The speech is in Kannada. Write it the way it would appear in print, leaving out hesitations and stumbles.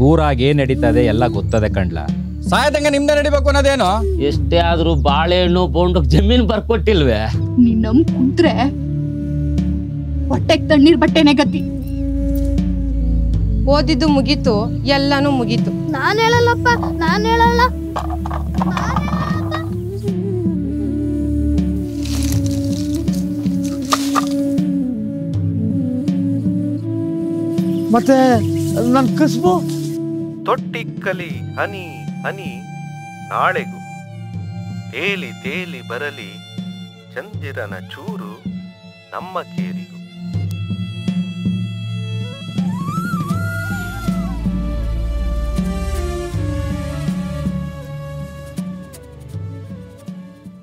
ಊರಾಗ ಏನ್ ನಡೀತದೆ ಎಲ್ಲ ಗೊತ್ತದೆ ಕಣ್ಲ. ಸಾಯದಂಗ ನಿಮ್ದೆ ನಡಿಬೇಕು ಅನ್ನೋದೇನು? ಎಷ್ಟೇ ಆದ್ರೂ ಬಾಳೆಹಣ್ಣು ಬೋಂಡಕ್ ಜಮೀನ್ ಬರ್ಕೊಟ್ಟಿಲ್ವೇ? ನೀನ್ ನಮ್ ಕುಂತ್ರೆ ಹೊಟ್ಟೆಗ್ ತಣ್ಣೀರ್ ಬಟ್ಟೆನೆ ಗತಿ. ಓದಿದ್ದು ಮುಗೀತು, ಎಲ್ಲಾನು ಮುಗೀತು. ನಾನ್ ಹೇಳಲ್ಲಪ್ಪ, ನಾನ್ ಹೇಳಲ್ಲ. ಮತ್ತೆ ನನ್ ಕಸ್ಬು ತೊಟ್ಟಿಕ್ಕಲಿ ಹನಿ ಹನಿ ನಾಳೆಗೂ ತೇಲಿ ತೇಲಿ ಬರಲಿ ಚಂದಿರನ ಚೂರು ನಮ್ಮ ಕೇರಿಗೂ.